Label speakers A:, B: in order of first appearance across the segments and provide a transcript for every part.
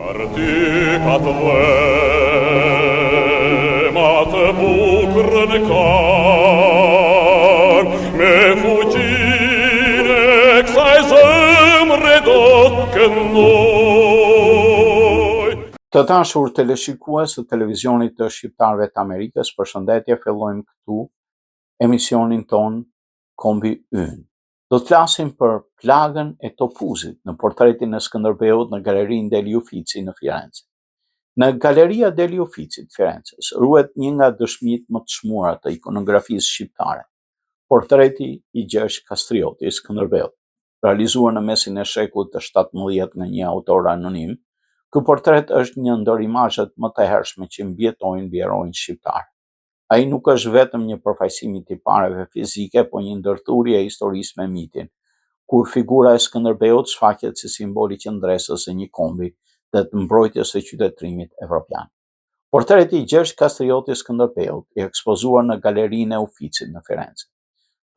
A: Artica ma të bukur në kar, me fuqine kësaj zemre do të këndoj.
B: Të dashur teleshikues të televizionit të Shqiptarëve të Amerikës, përshëndetje, fillojmë këtu emisionin ton Kombi Ynë. Do të flasim për plagën e topuzit në portretin e Skënderbeut në Galerinë Deli Uffizi në Firenze. Në Galeria Deli Uffizi të Firences ruhet një nga dëshmitë më të shmuara të ikonografisë shqiptare, portreti i Gjergj Kastrioti i Skënderbeut, realizuar në mesin e shekullit të 17 nga një autor anonim. Ky portret është një ndër imazhet më të hershme që mbjetojnë mbi heroin shqiptar. Ai nuk është vetëm një përfaqësim i tipareve fizike, por një ndërthurje e historisë me mitin, kur figura e Skënderbeut shfaqet si simboli qendresës së një kombi dhe të mbrojtjes së qytetërimit evropian. Portreti i Gjergj Kastrioti Skënderbeut i ekspozuar në Galerinë e Uffizit në Firenze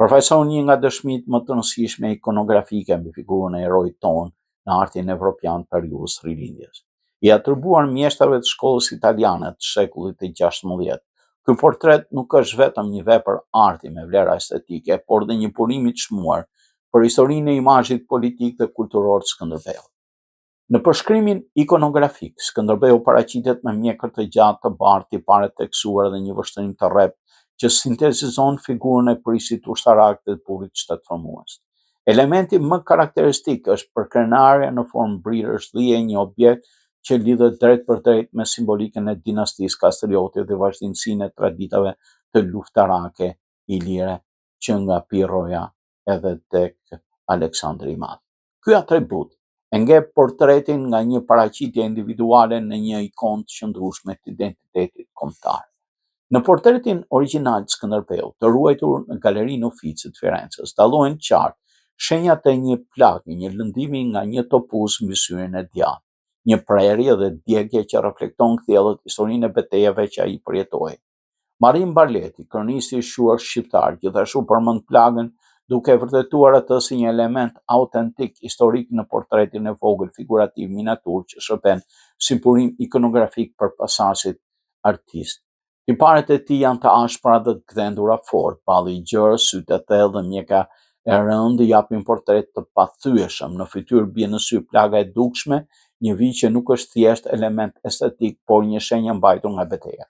B: përfaqëson një nga dëshmitë më të rëndësishme ikonografike mbi figurën e heroit ton në artin evropian periudhës rilindjes. I atribuar mjeshtërve të shkollës italiane të shekullit të 16, ky portret nuk është vetëm një vepër arti me vlera estetike, por dhe një burim i çmuar për historinë e imazhit politik dhe kulturor të Skënderbeut. Në përshkrimin ikonografik, Skënderbeu paraqitet me mjekër të gjatë të bardhë, tipare të theksuar dhe një vështrim të rreptë që sintetizon figurën e prisit ushtarak dhe të burrit shtetërformues. Elementi më karakteristik është përkrenarja në formë brirësh dhije e një objekt që lidhet drejt për drejt me simbolikën e dinastisë Kastrioti dhe vazhdimsinë e traditave të luftarake ilire që nga Pirroja edhe tek Aleksandri i Madh. Ky atribut e ngep portretin nga një paraqitje individuale në një ikonë të qëndrueshme të identitetit kombëtar. Në portretin origjinal të Skënderbeut, të ruajtur në Galerinë Uffizi të Firences, dallohen qartë shenjat e një plagë, një lëndimi nga një topuz mbi syrin e djathtë, një prerje dhe djegje që reflekton kthjellët historinë e betejave që ai përjetoi. Marin Barleti, kronisti i shquar shqiptar, gjithashtu përmend plagën duke vërtetuar atë si një element autentik historik në portretin e vogël figurativ miniatur që shërben si burim ikonografik për pasasit artist. Tiparet e tij janë të ashpra dhe të gdhendura fort, balli i gjerë, sytë e thellë dhe mjeka e rëndë japin portret të pathyeshëm. Në fytyrë bie në sy plaga e dukshme, një vijë që nuk është thjesht element estetik, por një shenjë mbajtur nga beteja.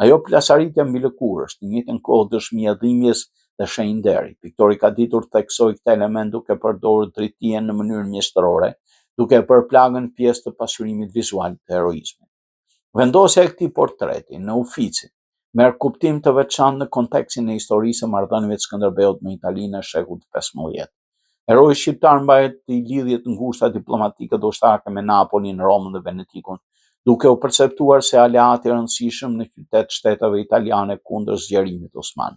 B: Ajo plasaritja mbi lëkurë është në njëjtën kohë dëshmi e dhimbjes dhe shenjë nderi. Piktori ka ditur të theksojë këtë element duke përdorur dritien në mënyrë mjeshtërore, duke bërë plagën pjesë të pasqyrimit vizual të heroizmit. Vendosja e këtij portreti në Uffizi merr kuptim të veçantë në kontekstin e historisë së marrëdhënieve të Skënderbeut me Italinë e shekullit të 15. Heroi shqiptar mbahet i lidhje të ngushta diplomatike dhe ushtarake me Napolin, Romën dhe Venetikun, duke u perceptuar si aleat i rëndësishëm në qytet-shteteve italiane kundër zgjerimit osman.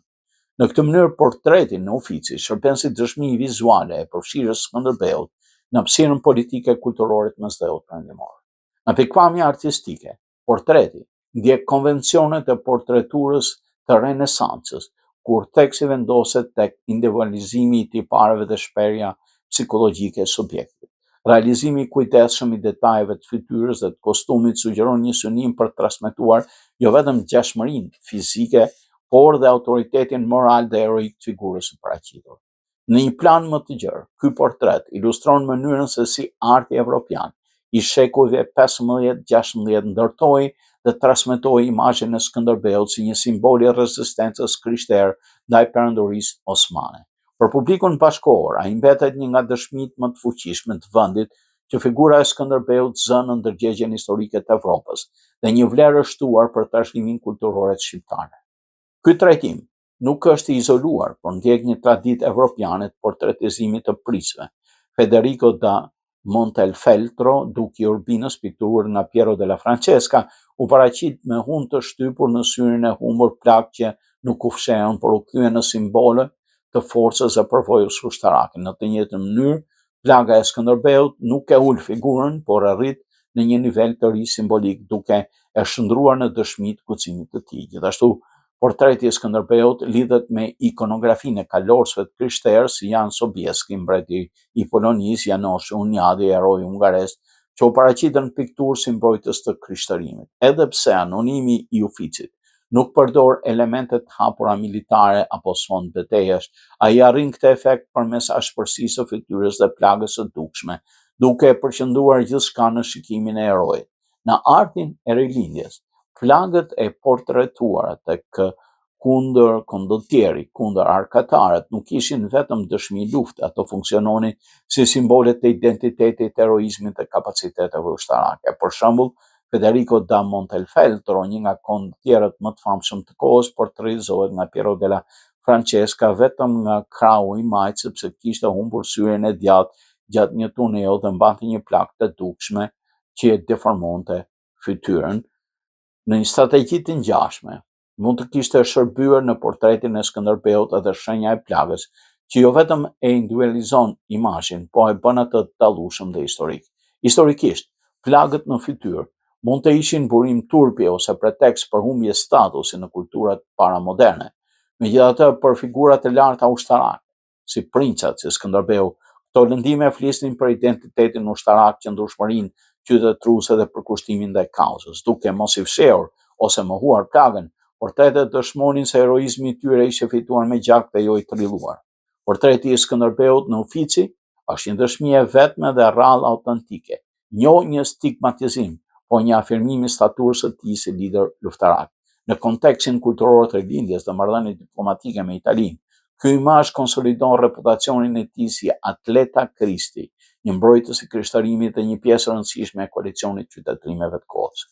B: Në këtë mënyrë, portreti në Uffizi shërben si dëshmi vizuale e përfshirjes së Skënderbeut në hapësirën politike e kulturore të mesdheut perëndimor. Në pikpamje artistike, portreti ndjek konvencionet e portreturës të Renesancës, kur theksi vendoset tek individualizimi i tipareve dhe shprehja psikologjike e subjektit. Realizimi i kujdesshëm i detajeve të fytyrës dhe të kostumit sugjeron një synim për të transmetuar jo vetëm ngjashmërinë fizike, por dhe autoritetin moral dhe heroik të figurës së paraqitur. Në një plan më të gjerë, ky portret ilustron mënyrën se si arti evropian i shekulljve 15-16 ndërtoi dhe transmetoi imazhin e Skënderbeut si një simbol i rezistencës krishtere ndaj perandorisë osmane. Për publikun bashkëkohor, ai mbetet një nga dëshmitë më të fuqishme të vendit që figura e Skënderbeut zënë në ndërgjegjen historike të Evropës dhe një vlerë shtuar për trashëgiminë kulturore të shqiptare. Ky trajtim nuk është i izoluar, por ndjek një traditë evropiane të portretizimit të prisve. Federico da Montefeltro, duki Urbinës, pikturuar nga Piero della Francesca, u paraqit me hunë të shtypur në syrin e humbur, plagë që nuk u fshehën, por u kthyen në simbole të forcës dhe përvojës ushtarake. Në të njëjtën mënyrë, plaga e Skënderbeut nuk e ul figurën, por e rrit në një nivel të ri simbolik, duke e shndruar në dëshmi të kucimit të tij. Gjithashtu, portreti i Skënderbeut lidhet me ikonografinë e kalorsëve të krishterë si Jan Sobieski, mbreti i Polonisë, Janoshi Hunyadi, heroi hungarez që u paraqiten pikturë si mbrojtës të krishtërimit. Edhe pse anonimi i Uficit nuk përdor elementet hapura militare apo sfond betejësh, ai arrin këtë efekt përmes ashpërsisë së fytyrës dhe plagës së dukshme, duke përqendruar gjithçka në shikimin e erojit. Në artin e rilindjes, plagët e portretuara tek kundërtjeri, kundër arkatarët, nuk ishin vetëm dëshmi lufte, ato funksiononin si simbole të identitetit, heroizmit dhe kapaciteteve ushtarake. Për shembull, Federico da Montefeltro, një nga kondotjerët më të famshëm të kohës, portretizohet nga Piero della Francesca vetëm nga krau i majt sepse kishte humbur syrin e djathtë gjatë një tuneu dhe mbante një plagë të dukshme që e deformonte fytyrën. Në një strategji të ngjashme, mund të kishte shërbyer në portretin e Skënderbeut edhe shenja e plagës, që jo vetëm e individualizon imazhin, po e bën atë të dallueshëm dhe historik. Historikisht, plagët në fytyrë mund të ishin burim turpi ose pretekst për humbje statusi në kulturat paramoderne. Megjithatë, për figurat e larta ushtarake, si princat, si Skënderbeu, këto lëndime flisnin për identitetin ushtarak, qëndrueshmërinë qytetëruese dhe përkushtimin ndaj kauzës. Duke mos i fshehur ose mohuar plagën, portretet dëshmonin se heroizmi i tyre ishte fituar me gjak dhe jo i trilluar. Portreti i Skënderbeut në Ufici është një dëshmi e vetme dhe rrallë autentike, jo një stigmatizim, po një afirmim i staturës së tij si lider luftarak. Në kontekstin kulturor të rilindjes dhe marrëdhënieve diplomatike me Italinë, ky imazh konsolidon reputacionin e tij si atleta Kristi, një mbrojtës i krishtërimit dhe një pjesë e rëndësishme e koalicionit qytetërimeve të kohës.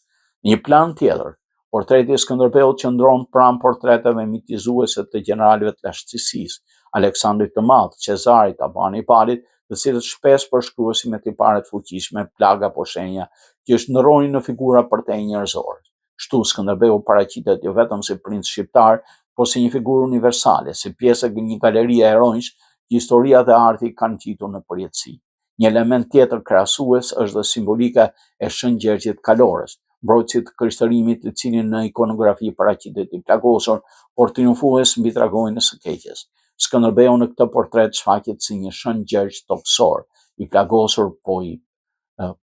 B: Në një plan tjetër, portreti i Skënderbeut qëndron pranë portreteve mitizuese të gjeneralëve të lashtësisë, Aleksandrit të Madh, Cezarit apo Hanibalit, të cilët shpesh përshkruhesin me tipare të fuqishme, plaga apo shenja që shndërronin në figura përtej njerëzore. Kështu Skënderbeu paraqitet jo vetëm si princ shqiptar, por si një figurë universale, si pjesë e një galerie heronjsh që historia dhe arti kanë ngjitur në përjetësi. Një element tjetër krahasues është dhe simbolika e Shën Gjergjit Kalorës, mbrojtësit të krishtërimit, i cili në ikonografi paraqitet i plagosur, por triumfues mbi dragonjën e së keqes. Skënderbeu në këtë portret shfaqet si një Shën Gjergj tokësor, i plagosur po i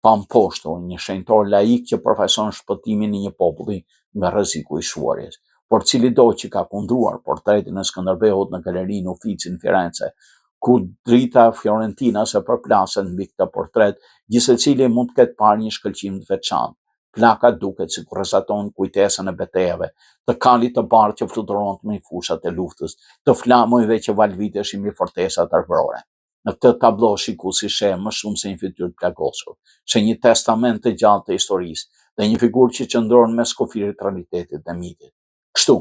B: pamposhtur, një shenjtor laik që përfaqëson shpëtimin e një populli nga rreziku i shuarjes. Por cilido që ka kundruar portretin e Skënderbeut në galerinë Uffizi në Firenze, ku drita fiorentina se përplasen mbi këtë portret, gjithsecili mund të ketë parë një shkëlqim të veçantë. Plaka duket si kur rrezaton kujtesën e betejave, të kalit të bardhë që fluturon me fushat e luftës, të flamujve që valviteshin mbi fortesat armërore. Në këtë tablo shikuesi sheh më shumë se një fytyrë plagosur, sheh një testament të gjallë të historisë dhe një figurë që qëndron mes kufirit, realitetit dhe mitit. Kështu,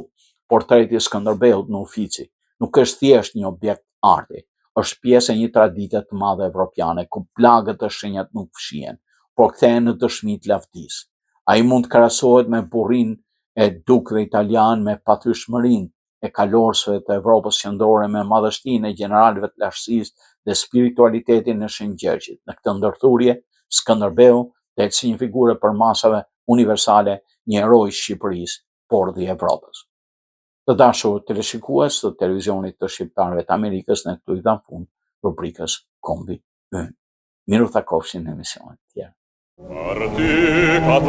B: portreti i Skënderbeut në Uffizi nuk është thjesht një objekt arti, është pjesë e një tradite të madhe evropiane ku plagët dhe shenjat nuk fshihen, por kthehen në dëshmi të lavdisë. Ai mund të krahasohet me burrinë e dukëve italian, me pathyeshmërinë e kalorësve të Evropës qendrore, me madhështinë e gjeneralëve të lashtësisë dhe spiritualitetin e Shën Gjergjit. Në këtë ndërthurje, Skënderbeu del si një figurë për masave universale, një heroj i Shqipërisë, por dhe i Evropës. Të dashur teleshikues të televizionit të shqiptarëve të Amerikës, ne këtu i dam fund rubrikës Kombi Ynë. Miru takofshin në emisionet tjerë.
A: Articat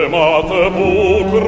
A: vem at bucr